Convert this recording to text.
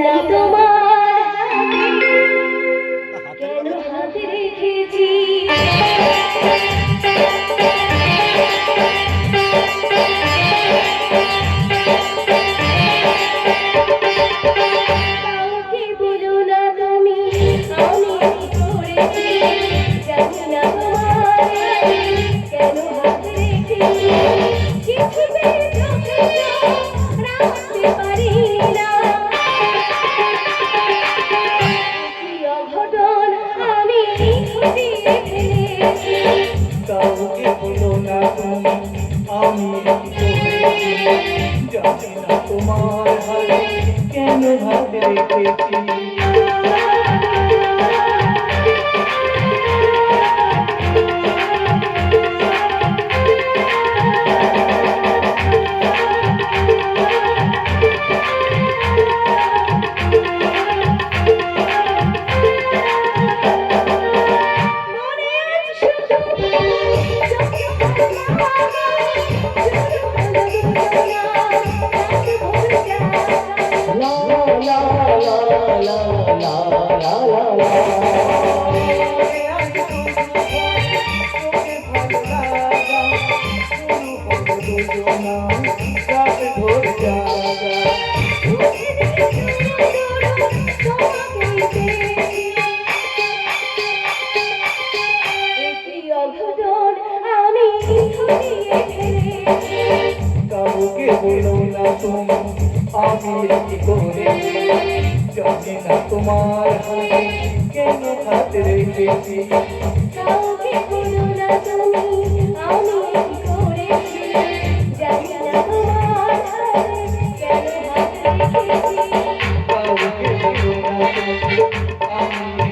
না তোমার কেন হাত রেখেছি কাউকে বলো না তুমি আমি কি করেছি জানি না তোমার কেন হাত রেখেছি কিছুতে চোখে রাখতে পারি না কি অঘটন আমি ঘটিয়ে ফেলেছি কাউকে বলো না তুমি আমি কি করেছি জানি না তোমার হাতে কেন হাত রেখেছি কাউকে বলো না তুমি আমি কি করেছি জানি না তোমার হাতে কেন হাত রেখেছি কাউকে বলো না তুমি আমি কি করেছি জানি না তোমার কেন হাত রেখেছি কাউকে বলো না তুমি আমি